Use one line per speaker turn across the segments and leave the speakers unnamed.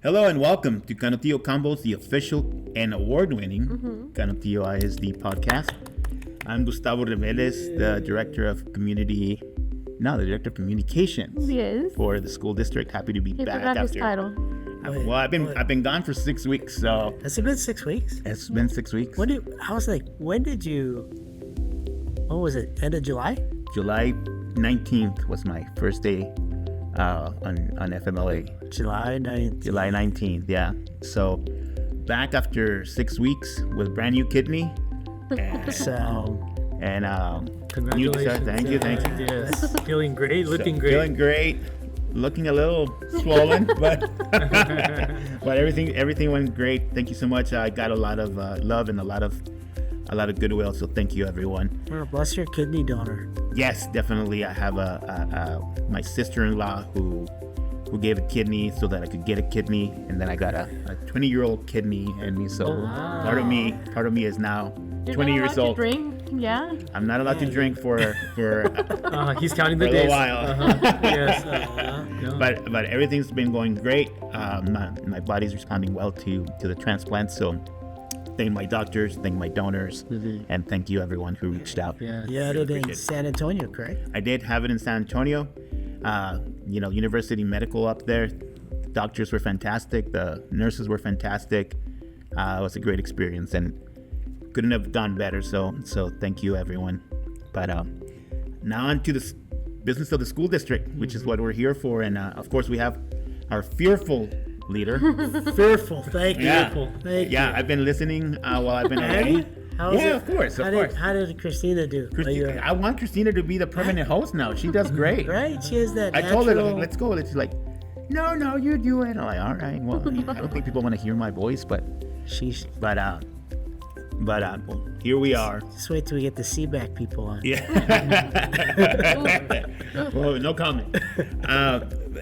Hello and welcome to Canutillo Combos, the official and award-winning Canutillo ISD podcast. I'm Gustavo Reveles, the Director of Communications for the school district. Happy to be back
after. His
title. Well, I've been gone for 6 weeks, so
has it been 6 weeks?
It's been 6 weeks.
When did you? What was it? End of July?
July 19th was my first day on FMLA.
July
19th, yeah. So back after 6 weeks with brand new kidney.
Congratulations.
Thank you.
Yes. Feeling great, looking great.
Looking a little swollen, but everything went great. Thank you so much. I got a lot of love and a lot of goodwill. So thank you, everyone.
Well, bless your kidney donor.
Yes, definitely. I have my sister-in-law who gave a kidney so that I could get a kidney, and then I got a 20-year-old kidney in me. So part of me is now
You're
20 years old.
To drink? Yeah.
I'm not allowed to drink for
he's counting the
a
days.
little while.
Yes. No.
But everything's been going great. My body's responding well to the transplant. So thank my doctors, thank my donors, and thank you everyone who reached out.
Yeah. You had it in San Antonio, correct?
I did have it in San Antonio. University Medical up there. The doctors were fantastic. The nurses were fantastic. It was a great experience and couldn't have done better. So thank you everyone. But now on to the business of the school district, which is what we're here for. And of course we have our fearful leader.
Fearful, thank you.
Thank you. I've been listening while I've been away. Of course.
How did Christina do?
I want Christina to be the permanent host now. She does great.
Right? She has that
I
natural...
told her, let's go. She's like, no, you do it. I'm like, all right. Well, I don't think people want to hear my voice, but here we are.
Just wait till we get the CBAC people on.
Yeah. Well, no comment.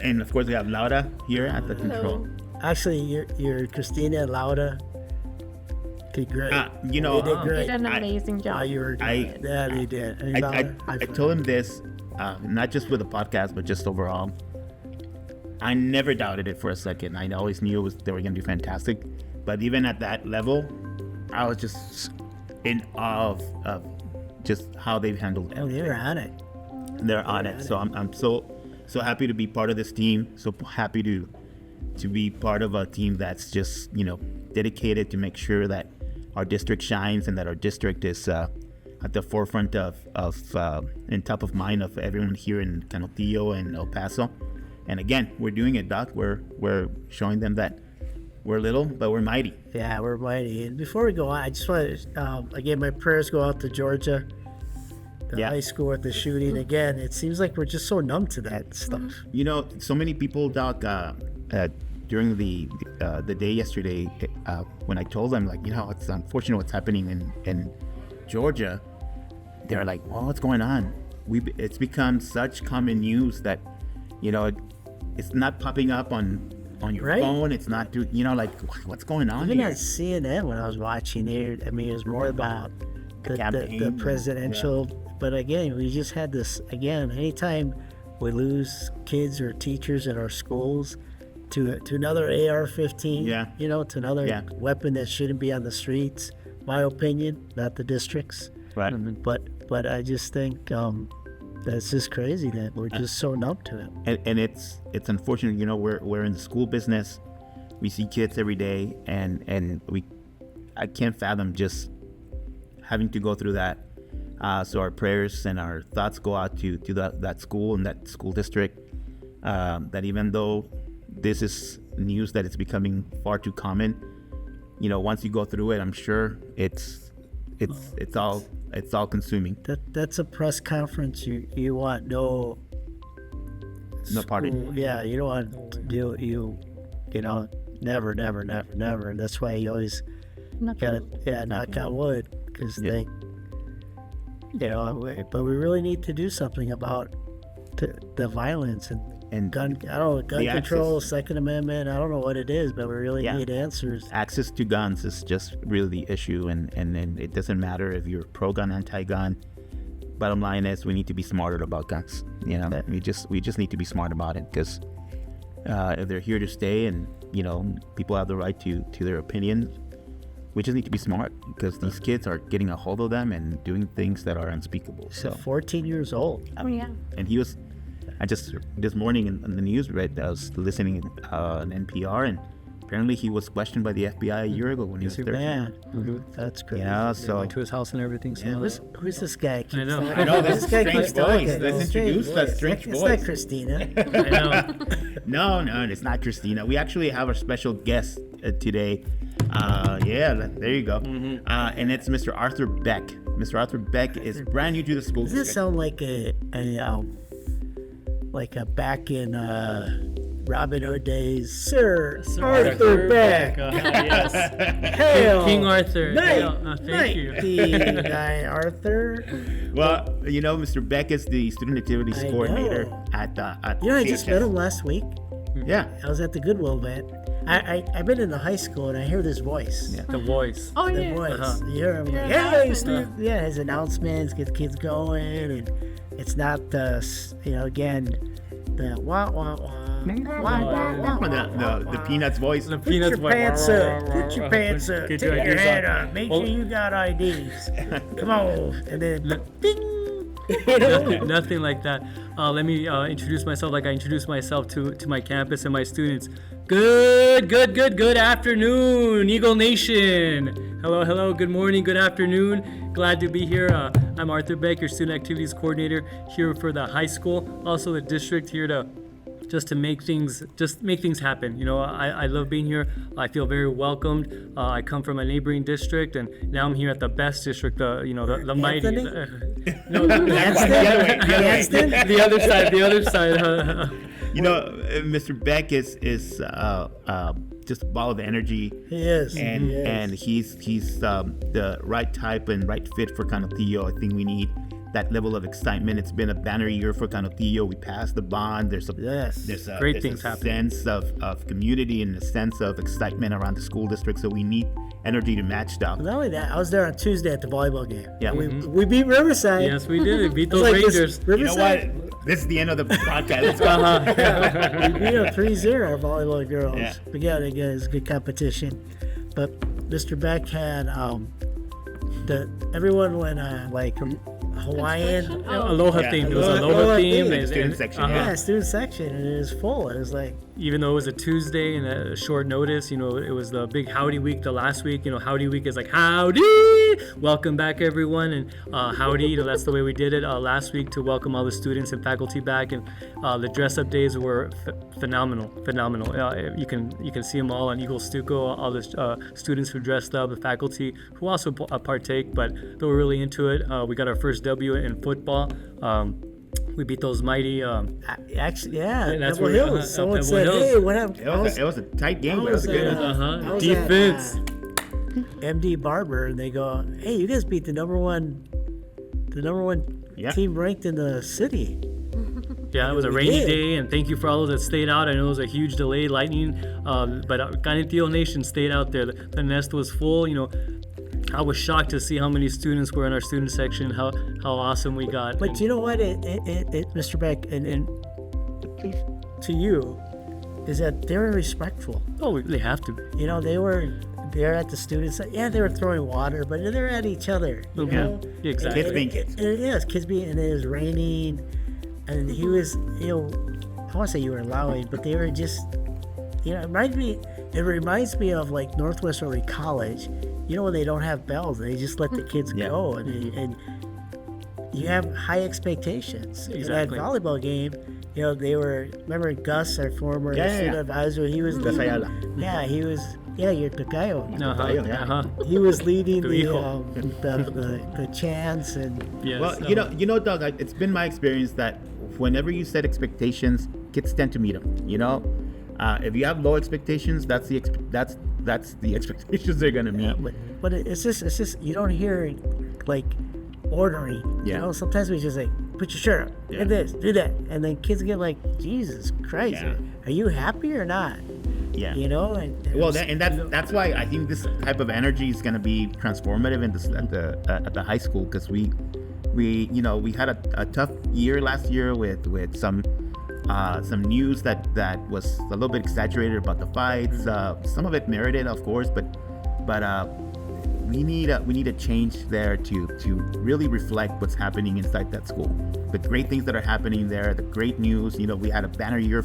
And of course, we have Laura here at the control.
Actually, you're Christina and Laura did great.
They
did an amazing job.
They did.
I told him this, not just with the podcast, but just overall. I never doubted it for a second. I always knew they were going to do fantastic. But even at that level, I was just in awe of just how they've handled it.
Oh, they're on it.
They're on it. So I'm so happy to be part of this team. So happy to be part of a team that's just dedicated to make sure that our district shines and that our district is at the forefront of and top of mind of everyone here in Canutillo and El Paso. And again, we're doing it, Doc. We're showing them that we're little, but we're mighty.
Yeah, we're mighty. And before we go on, I just want to, again, my prayers go out to Georgia, the high school at the shooting. Again, it seems like we're just so numb to that stuff.
So many people, Doc, during the day yesterday, when I told them, it's unfortunate what's happening in Georgia, they're like, well, what's going on? It's become such common news that, it's not popping up on your phone. It's not what's going on
Even
here?
on CNN when I was watching it, it was more about the presidential. Yeah. But again, we just had this, anytime we lose kids or teachers in our schools to another AR-15, to another weapon that shouldn't be on the streets, my opinion, not the district's.
Right.
But I just think that's just crazy that we're just so numb to it.
And it's unfortunate, we're in the school business. We see kids every day, and I can't fathom just having to go through that. So our prayers and our thoughts go out to that school and that school district. That even though this is news that it's becoming far too common, once you go through it, I'm sure it's all consuming.
That's a press conference. You want no
part of it.
Yeah, you don't want never. And that's why you always knock on wood, because they. But we really need to do something about the violence and gun. I don't know, gun control, access. Second Amendment. I don't know what it is, but we really need answers.
Access to guns is just really the issue, and it doesn't matter if you're pro-gun, anti-gun. Bottom line is we need to be smarter about guns. We just need to be smart about it, because if they're here to stay, and people have the right to their opinions. We just need to be smart because these kids are getting a hold of them and doing things that are unspeakable.
So 14 years old.
Oh, yeah.
And I just this morning in the news read, I was listening on NPR, and apparently he was questioned by the FBI a year ago when he was 13.
Man, that's crazy.
Yeah,
They
so
went to his house and everything. So
who's this guy?
I know.
I know, that's
This guy
strange
keeps talking.
voice. Let's introduce that strange
It's
voice.
not Christina.
I know.
No, it's not Christina. We actually have our special guest today. There you go. And it's Mr. Arthur Beck. Mr. Arthur Beck is brand new to the school.
Does this sound like a back in Robin Hood days, Sir Arthur Beck?
Yes.
Hail,
King Arthur.
Knight,
Thank you.
Guy Arthur.
Well, Mr. Beck is the student activities
I
coordinator
know.
at
I just met him last week.
Yeah.
I was at the Goodwill event. I've been in the high school and I hear this voice.
Yeah.
The voice.
Oh,
The
yeah.
voice. You hear him like,
Yeah.
hey, student. Yeah, his announcements, get the kids going, and it's not again, the wah wah wah.
The Peanuts voice.
The
Put
Peanuts
your
voice.
pants up. Put your pants up.
Get
Take your
IDs
hat
up.
up. Make
Well-
sure you got IDs. Come on. And then, ding.
Nothing like that. Let me introduce myself like I introduce myself to my campus and my students. Good afternoon, Eagle Nation. Hello, good morning, good afternoon. Glad to be here. I'm Arthur Beck, your student activities coordinator here for the high school, also the district here to make things happen. I love being here. I feel very welcomed. I come from a neighboring district, and now I'm here at the best district, the mighty.
Anthony?
No, the other side.
Mr. Beck is just a ball of energy.
He is.
And he's the right type and right fit for Canutillo. I think we need that level of excitement. It's been a banner year for Canutillo. We passed the bond. There's a
Great things happening.
sense of community and a sense of excitement around the school district. So we need energy to match that.
Not only that, I was there on Tuesday at the volleyball game.
Yeah.
We beat Riverside.
Yes, we did. We beat those
Like this
Rangers.
You know
Riverside.
what? This is the end of the podcast. Let's go.
We beat them 3-0, our volleyball girls.
Yeah.
But yeah, it was good competition. But Mr. Beck had everyone went Hawaiian.
Aloha
Yeah.
theme. It was
Aloha
aloha theme.
theme.
and-
Student
and-
section,
Yeah, student section, and it was full. It was like,
Even though it was a Tuesday and a short notice, it was the big Howdy Week the last week. Howdy Week is like, howdy! Welcome back, everyone. And howdy, that's the way we did it last week to welcome all the students and faculty back. And the dress-up days were phenomenal. You can see them all on Eagle Stucco, all the students who dressed up, the faculty who also partake, but they were really into it. We got our first W in football. We beat those mighty.
actually, yeah,
that's
Pebble
where-
Hills. Someone
Pebble
said,
Hills.
hey, what up?
It was a tight game, but it was a good one.
I was
Defense.
at, MD Barber, and they go, hey, you guys beat the number one
Yeah.
team ranked in the city.
Yeah, it was a
We
rainy
did.
day, and thank you for all those that stayed out. I know it was a huge delay, lightning, but Canutillo Nation stayed out there. The nest was full. I was shocked to see how many students were in our student section, how awesome we got.
But
And
you know what, Mr. Beck, and to you, is that they were respectful.
they have to.
They were there at the students. Yeah, they were throwing water, but they're at each other. You
Yeah,
know?
exactly.
Kids being kids.
It is kids being, and it was raining, and he was, I want to say you were allowing, but they were just, it reminds me of like Northwest Early College. When they don't have bells, they just let the kids
Yeah.
go, and you have high expectations.
Exactly.
In that volleyball game, they were. Remember Gus, our former student advisor? He was.
Gus Ayala.
Yeah, he was. Yeah, your Tocayo.
Uh-huh.
He was leading
Tu hijo.
the chants and.
Yes.
Well, Doug, it's been my experience that whenever you set expectations, kids tend to meet them. If you have low expectations, that's the expectations they're gonna meet.
But it's just you don't hear like ordering.
Yeah.
Sometimes we just like put your shirt up,
Yeah.
do this, do that, and then kids get like, Jesus Christ,
Yeah.
are you happy or not?
Yeah.
And
That's why I think this type of energy is gonna be transformative at the high school, because we had a tough year last year with some some news that was a little bit exaggerated about the fights. Some of it merited, of course, but we need a change there to really reflect what's happening inside that school. The great things that are happening there, the great news. We had a banner year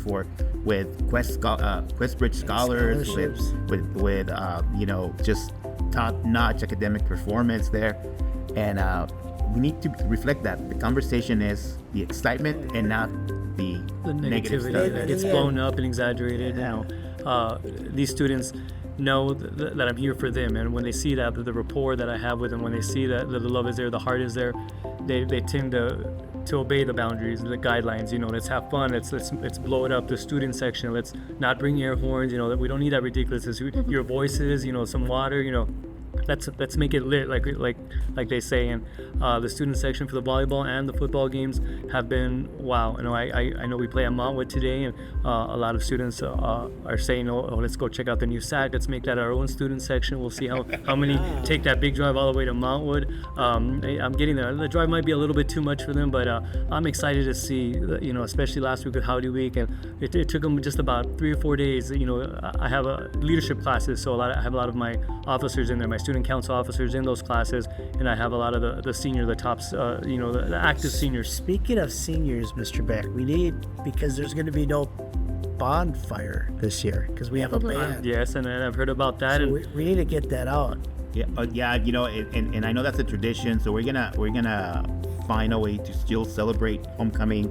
with Questbridge scholars, with just top-notch academic performance there, and we need to reflect that. The conversation is the excitement and not the negative stuff
that gets blown up and exaggerated. These students know that I'm here for them, and when they see that, the rapport that I have with them, when they see that the love is there, the heart is there, they tend to obey the boundaries, the guidelines. Let's have fun. Let's blow it up. The student section. Let's not bring air horns. That we don't need that ridiculous. Your voices. Some water. Let's make it lit, like they say. And the student section for the volleyball and the football games have been wow. I know we play at Montwood today, and a lot of students are saying, oh, let's go check out the new SAC. Let's make that our own student section. We'll see how many take that big drive all the way to Montwood. I'm getting there. The drive might be a little bit too much for them, but I'm excited to see. Especially last week with Howdy Week, and it took them just about 3 or 4 days. I have leadership classes, so I have a lot of my officers in there, my student council officers in those classes, and I have a lot of the senior, the tops, the active seniors.
Speaking of seniors, Mr. Beck, we need, because there's going to be no bonfire this year because we have a band.
Yes, and I've heard about that.
So
and
we need to get that out.
Yeah, and I know that's a tradition, so we're gonna find a way to still celebrate homecoming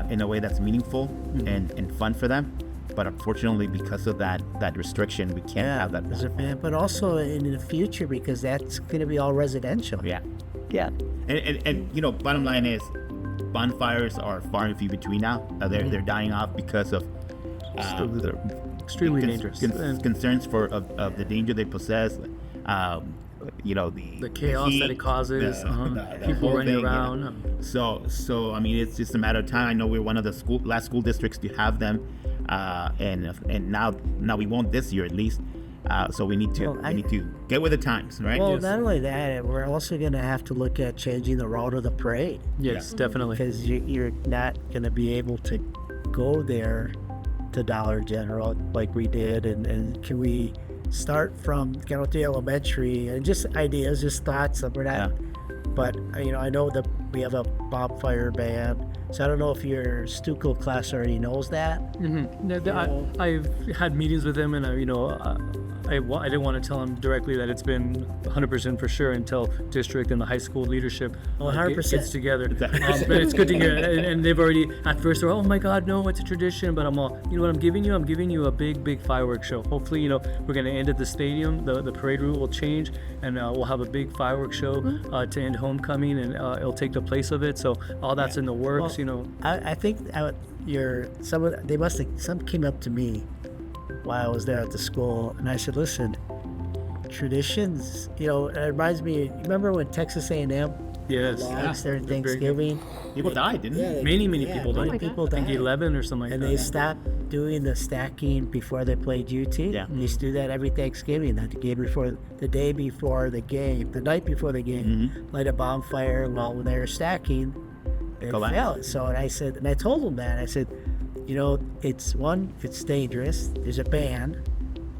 in a way that's meaningful and fun for them. But unfortunately, because of that restriction, we can't have that.
But also in the future, because that's going to be all residential.
Yeah. And bottom line is, bonfires are far and few between now. They're dying off because of
extremely dangerous
concerns of the danger they possess. The
chaos
heat,
that it causes, people running around.
So I mean, it's just a matter of time. I know we're one of the last school districts to have them. And now we won't this year at least. So we need to get with the times, right?
Well, not only that, we're also going to have to look at changing the route of the parade.
Yes, definitely.
Because you're not going to be able to go there to Dollar General like we did, and can we start from Canutillo Elementary and just ideas, just thoughts that we're not. But I know that we have a bonfire band. So I don't know if your Stuco class already knows that.
Mm-hmm. I've had meetings with them, and I didn't want to tell them directly that it's been 100% for sure until district and the high school leadership
100%
gets together. But it's good to hear. And they've already, at first, they're, oh my God, no, it's a tradition. But I'm all, you know what I'm giving you? I'm giving you a big fireworks show. Hopefully, we're going to end at the stadium. The parade route will change, and we'll have a big fireworks show to end homecoming, and it'll take the place of it. So all that's in the works.
I think some came up to me while I was there at the school, and I said, listen, traditions, it reminds me, remember when Texas A&M lost their Thanksgiving?
People died, didn't they?
Many people died.
People died.
I think 11 or something like
and
that.
And they stopped doing the stacking before they played UT.
Yeah.
They used to do that every Thanksgiving, the day before the game, the night before the game, light a bonfire while when they were stacking. It fell. So I told them that. I said, it's dangerous. There's a ban.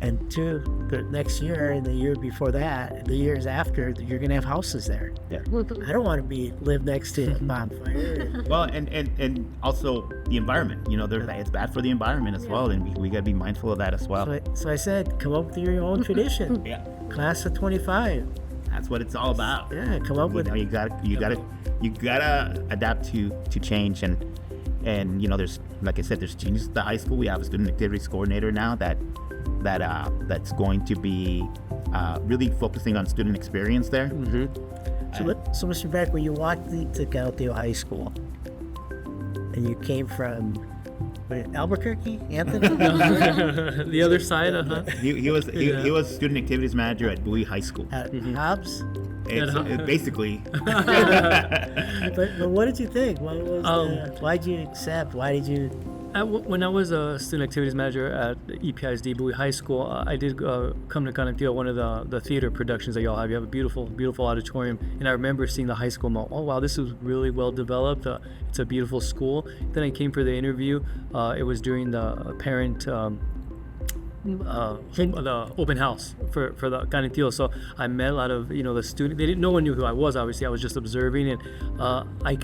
And 2, the next year and the year before that, the years after, you're going to have houses there.
Yeah.
I don't want to live next to a bonfire.
Well, and also the environment. It's bad for the environment as well, and we got to be mindful of that as well.
So I said, come up with your own tradition.
Yeah.
Class of 25.
That's what it's all about.
Yeah, come up with.
You gotta adapt to change, and there's, like I said, there's changes at the high school. We have a student activities coordinator now that's going to be really focusing on student experience there.
Mm-hmm. So Mr. Beck, when you walked to Canutillo High School, and you came from Albuquerque, Anthony?
The other side,
He was student activities manager at Bowie High School.
At Hobbs?
Basically.
But what did you think? Why'd you accept? Why did you
When I was a student activities manager at EPISD Bowie High School, I did come to Canutillo, one of the theater productions that y'all have. You have a beautiful, beautiful auditorium, and I remember seeing the high school mall. Oh wow, this was really well developed. It's a beautiful school. Then I came for the interview. It was during the parent. The open house for the Canutillo. So I met a lot of the students. No one knew who I was. Obviously, I was just observing, and I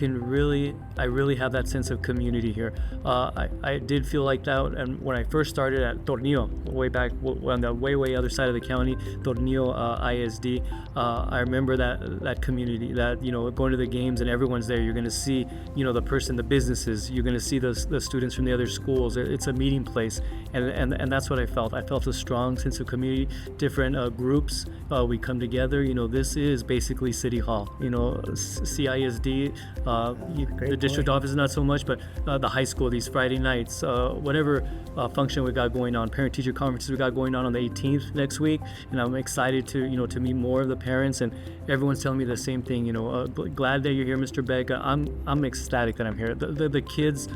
really have that sense of community here. I did feel like that, and when I first started at Tornillo, way back on the way other side of the county, Tornillo ISD. I remember that community, that going to the games and everyone's there. You're going to see the businesses. You're going to see the students from the other schools. It's a meeting place, and that's what I felt. I felt a strong sense of community, different groups. We come together. This is basically City Hall. CISD, the district office is not so much, but the high school, these Friday nights, whatever function we got going on, parent-teacher conferences we got going on the 18th next week, and I'm excited to meet more of the parents, and everyone's telling me the same thing. Glad that you're here, Mr. Beck. I'm ecstatic that I'm here. The kids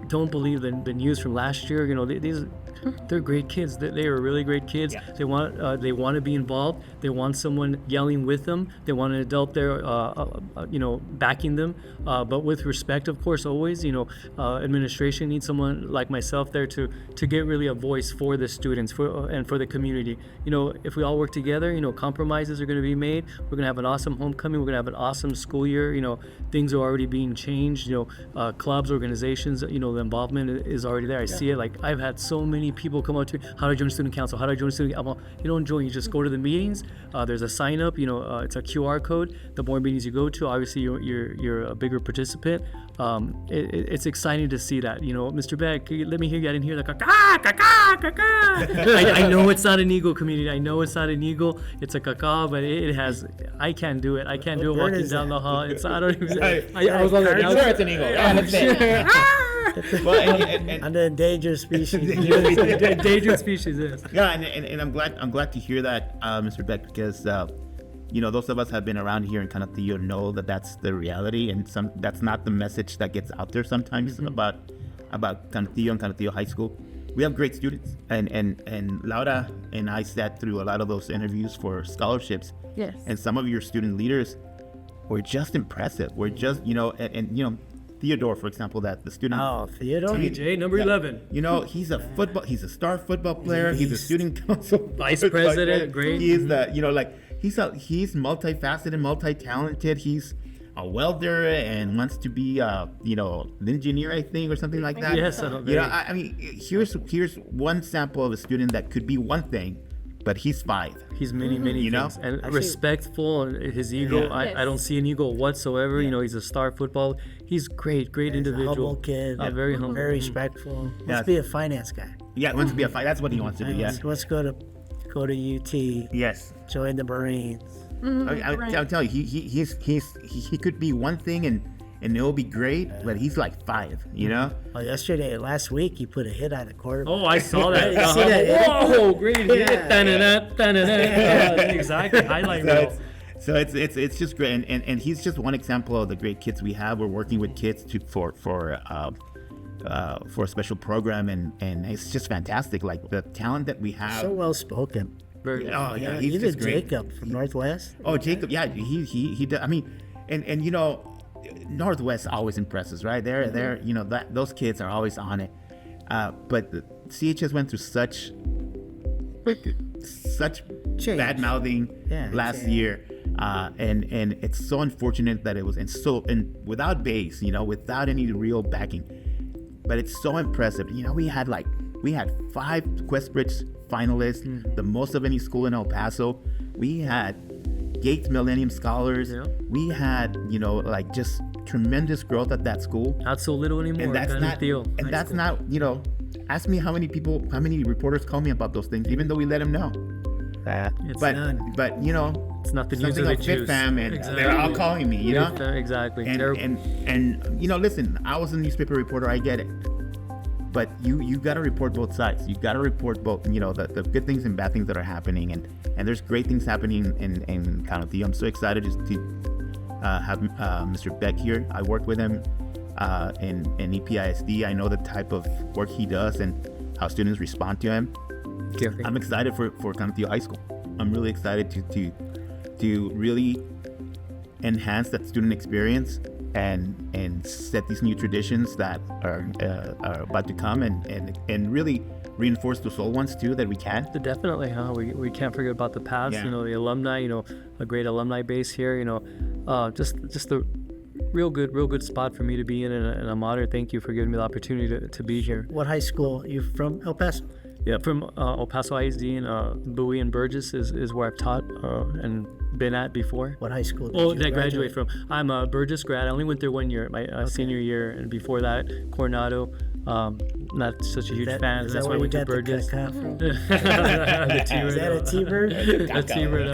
don't believe the news from last year. They're great kids. They are really great kids. Yeah. They want to be involved. They want someone yelling with them. They want an adult there, backing them, but with respect, of course. Always, administration needs someone like myself there to get really a voice for the students and for the community. If we all work together, compromises are going to be made. We're going to have an awesome homecoming. We're going to have an awesome school year. Things are already being changed. Clubs, organizations. The involvement is already there. I see it. Like, I've had so many people come up to me, how do I join student council? How do I join student council? You don't join, you just go to the meetings. There's a sign up, it's a QR code. The more meetings you go to, obviously you're a bigger participant. It's exciting to see that. Mr. Beck, let me hear you. I didn't hear the caca, caca, caca. I know it's not an Eagle community. I know it's not an Eagle. It's a caca, but it has. I can't do it. I can't do it walking down the hall. I don't even. I was on the.
I'm sure it's an Eagle. Yeah, that's it.
Well, and the endangered species.
Endangered species is.
Yeah, and I'm glad to hear that, Mr. Beck, because those of us have been around here in Canutillo know that that's the reality, and that's not the message that gets out there sometimes about Canutillo and Canutillo High School. We have great students, and Laura and I sat through a lot of those interviews for scholarships.
Yes.
And some of your student leaders were just impressive. We're just Theodore, for example, that the student.
Oh, Theodore.
TJ, number 11.
He's a star football player. He's a student council
vice president. Great.
He is he's multifaceted, multi-talented. He's a welder and wants to be an engineer, I think, or something like that.
Yes,
I mean, here's one sample of a student that could be one thing, but he's 5.
He's many things. And respectful, his ego.
Yeah.
I don't see an ego whatsoever. He's a star football. He's great individual.
Humble kid.
Very humble.
Very respectful. Wants to be a finance guy.
Yeah, wants to be a finance. That's what he wants to do. Yeah.
Let's go to UT.
Yes.
Join the Marines.
I'll tell you, he could be one thing and it'll be great, but he's like 5.
Well, last week, he put a hit on the quarterback.
Oh, I saw that.
You see that?
Whoa, great hit. Exactly. Highlight reel.
So it's just great, and he's just one example of the great kids we have. We're working with kids for a special program, and it's just fantastic. Like the talent that we have.
So well spoken.
Very.
Oh yeah, he's just great.
Jacob from Northwest.
Oh, Jacob, yeah, he does. I mean, and Northwest always impresses, right? They're those kids are always on it. But the CHS went through such bad mouthing last year. And it's so unfortunate that it was and without base, without any real backing. But it's so impressive. We had 5 Questbridge finalists, the most of any school in El Paso. We had Gates Millennium Scholars. Yeah. We had, just tremendous growth at that school.
Not so little anymore.
And that's not, ask me how many reporters call me about those things, even though we let them know.
But
it's not the news of the juice.
Fam, and they're all calling me,
Exactly.
And listen, I was a newspaper reporter, I get it. But you got to report both sides. You got to report both, the good things and bad things that are happening. And there's great things happening in Canutillo. I'm so excited just to have Mr. Beck here. I worked with him in EPISD. I know the type of work he does and how students respond to him.
Okay.
I'm excited for Canutillo High School. I'm really excited to really enhance that student experience and set these new traditions that are about to come and really reinforce those old ones too that we can.
Definitely, huh? We can't forget about the past.
Yeah.
You know, the alumni. You know, a great alumni base here. You know, just a real good spot for me to be in, and I'm honored. Thank you for giving me the opportunity to be here.
What high school? You from El Paso?
Yeah, from El Paso ISD, and Bowie and Burgess is where I've taught and been at before.
What high school
Did I graduate from? I'm a Burgess grad. I only went there 1 year, my senior year, and before that, Coronado. Not such a huge fan.
Is
That's
that
why I
where you
went to
got the
Burgess.
cat from?
The T-bird.
Is that a T-bird?
A T-bird.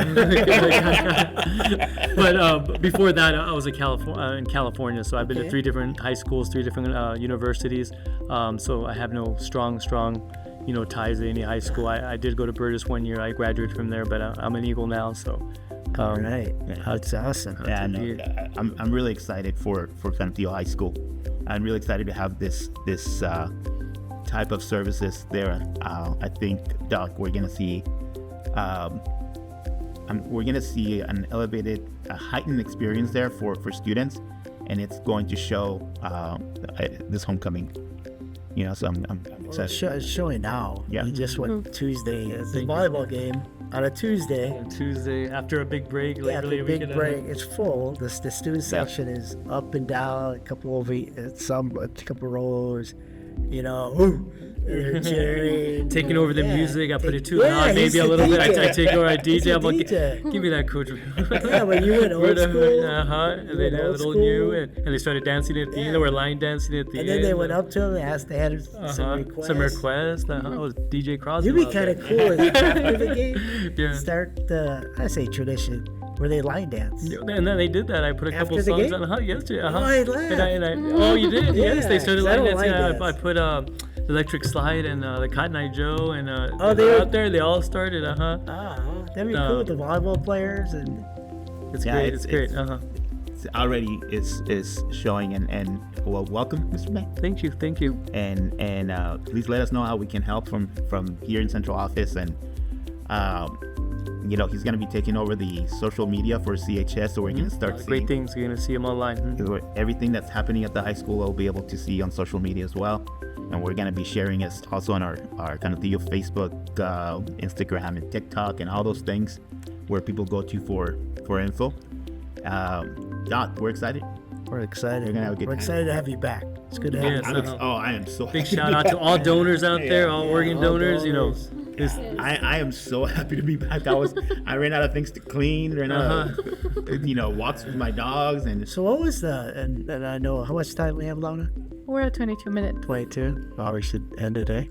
But before that, I was in California. So I've been to 3 different high schools, 3 different universities. So I have no strong, ties to any high school. I did go to Burgess 1 year. I graduated from there, but I'm an Eagle now. So.
All right, that's awesome.
Yeah, no, I'm really excited for Canutillo High School. I'm really excited to have this type of services there. I think, Doc, we're gonna see an elevated, heightened experience there for students, and it's going to show this homecoming. You know, so I'm excited.
It's showing now.
Yeah.
You just went Tuesday. It's a volleyball game on a Tuesday.
Tuesday after a big break.
Yeah, after
literally
a big break. It's full. The student section is up and down. A couple rows. You know, they're cheering.
Taking over the music. I put it too
Yeah,
loud,
he's
maybe a
the
little bit.
DJ.
I take over. I
He's
DJ. I'm
the
like,
DJ.
give me that, coach.
Yeah, but you went old school.
And they did a
old
little
school.
new, and they started dancing at the end. They were line dancing at the end.
And then they went up to him and asked, they had some requests.
Some requests. It was DJ Crosby.
You'd be kind of cool if after the game,
Yeah.
start I say tradition, where they line dance.
And then they did that. I put a couple
After the
songs
game?
on. Yesterday.
Oh, I laughed.
Oh, you did? Yes, they
Yeah,
started
'cause I
line
don't
dancing.
line
I put Electric Slide and the Cotton Eye Joe and
Oh,
they
they
were
were-
out there. They all started.
That'd be cool with the volleyball players and.
It's
Yeah,
great.
it's-
It's great.
It's already is showing and well, welcome, Mr. Beck.
Thank you.
And please let us know how we can help from here in central office. And you know, he's going to be taking over the social media for CHS, so we're going to start seeing
Great things. You're gonna see them online.
everything that's happening at the high school. We'll be able to see on social media as well, and we're going to be sharing it also on our Canutillo Facebook, Instagram, and TikTok, and all those things where people go to for info. Doc, we're excited.
We're excited.
We're gonna have a good time.
excited to have you back. It's good to have
Yes.
you.
I am so
Big
happy
shout out to all donors out there, all organ
all
donors. You know,
donors.
I am so happy to be back. I ran out of things to clean, ran out of walks with my dogs, and
So what was and I know how much time we have, Lona?
We're at 22 minutes.
22. Oh, we should end today.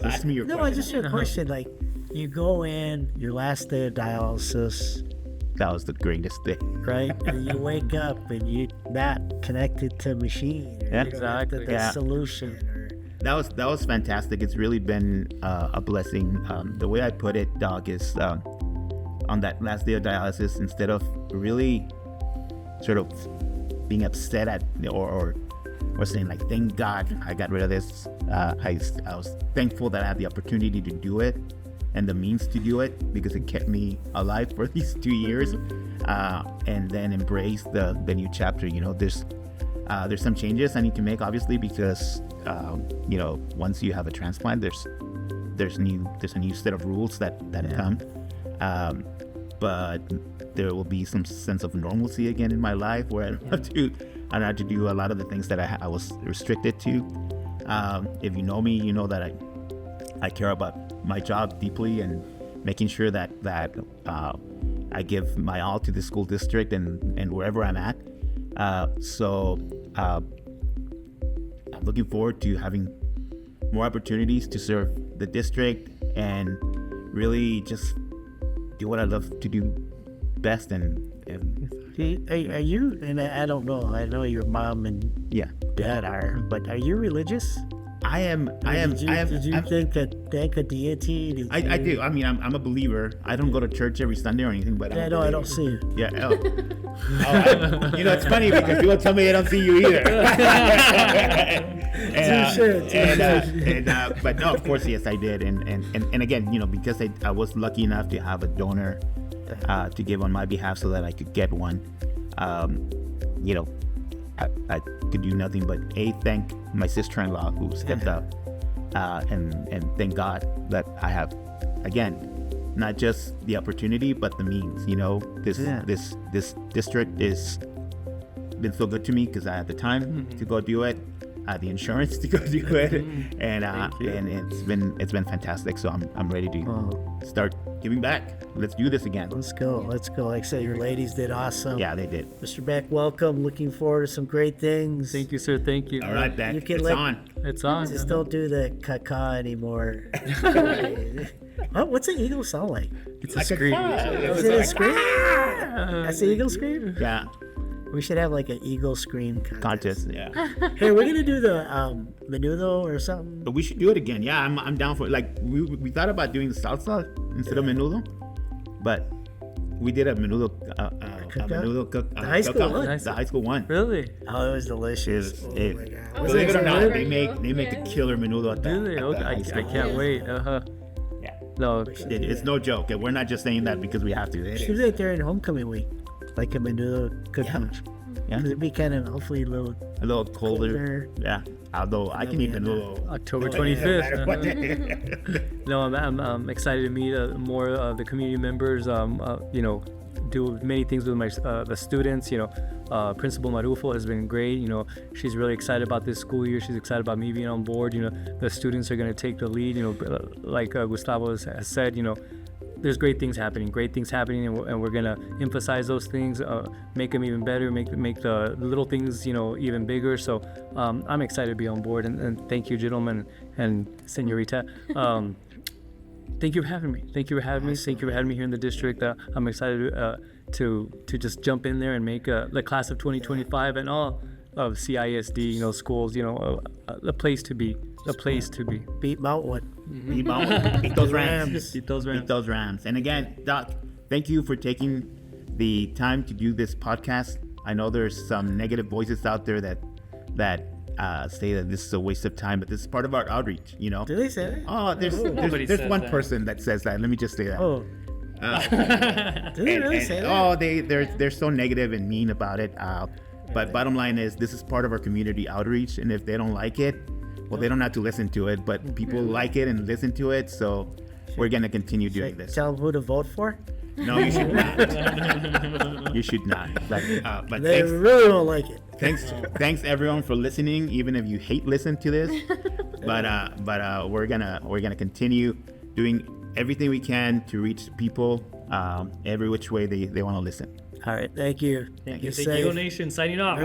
ask me your
No, I
question.
just had a question. Like, you go in your last day of dialysis,
That was the greatest thing.
right? And you wake up and you're not connected to machine. Or
Yeah.
you don't have
Exactly.
The
Yeah.
solution. Or,
That was fantastic. It's really been a blessing. The way I put it, Doc, is on that last day of dialysis, instead of really sort of being upset at or saying like, thank God I got rid of this, I was thankful that I had the opportunity to do it and the means to do it, because it kept me alive for these 2 years, and then embrace the new chapter. There's some changes I need to make, obviously, because once you have a transplant, there's a new set of rules that come, but there will be some sense of normalcy again in my life, where I don't have to do a lot of the things that I was restricted to. If you know me, you know that I care about my job deeply, and making sure that I give my all to the school district and wherever I'm at. So I'm looking forward to having more opportunities to serve the district and really just do what I love to do best. And
are you, and I don't know, I know your mom and
yeah,
dad are, but are you religious?
I am.
Did you think a deity?
I do. I mean, I'm a believer. I don't go to church every Sunday or anything, but
Yeah, no, I don't see you.
Yeah. It's funny because people tell me they don't see you either. But no, of course, yes, I did. And again, because I was lucky enough to have a donor to give on my behalf so that I could get one. I could do nothing but thank my sister-in-law who stepped up, and thank God that I have, again, not just the opportunity but the means. This district is been so good to me because I had the time to go do it, I had the insurance to go do it, and it's been fantastic. So I'm ready to start giving back. Let's do this again.
Let's go. Like I said, your ladies did awesome.
Yeah, they did.
Mr. Beck, welcome. Looking forward to some great things.
Thank you, sir. Thank you.
All right, Beck. It's on.
It's on.
Just don't do the caca anymore. What's an eagle sound like?
It's a scream.
Is it a scream? That's the eagle scream?
Yeah.
We should have like an eagle scream
Contest. Yeah.
Hey, we're gonna do the menudo or something.
But we should do it again. Yeah, I'm down for it. Like we thought about doing the salsa instead of menudo, but we did a menudo cook.
The high school one.
The high school one.
Really?
Oh, it was delicious.
Believe it or not, they make a killer menudo at
Do they? Okay. I can't wait.
Yeah.
No.
It's no joke. And we're not just saying that because we have to.
Should do it during homecoming week, like a menudo cooking.
Yeah.
It'd be kind of hopefully a little
colder. Yeah. Although I can eat menudo
October 25th. No, I'm excited to meet more of the community members. Do many things with my the students. Principal Marufo has been great. She's really excited about this school year. She's excited about me being on board. The students are going to take the lead. Like Gustavo has said. There's great things happening, and we're gonna emphasize those things, make them even better, make the little things, even bigger. So I'm excited to be on board, and thank you, gentlemen and señorita. Thank you for having me. Thank you for having me here in the district. I'm excited to just jump in there and make the class of 2025 and all of CISD, schools, the place to be.
Beat Mountwood.
Beat those Rams.
Beat those Rams.
And again, Doc, thank you for taking the time to do this podcast. I know there's some negative voices out there that say that this is a waste of time, but this is part of our outreach.
Do they say that?
Oh, there's one person that says that. Let me just say that.
Oh. Do they really say that?
Oh, they're so negative and mean about it. But bottom line is, this is part of our community outreach, and if they don't like it, well, they don't have to listen to it, but people like it and listen to it, so we're going to continue doing this.
Tell them who to vote for?
No, you should not. You should not. But
they really don't like it.
Thanks everyone for listening, even if you hate listen to this. But we're gonna continue doing everything we can to reach people every which way they want to listen.
All right, thank you.
Thank you, Nation, signing off.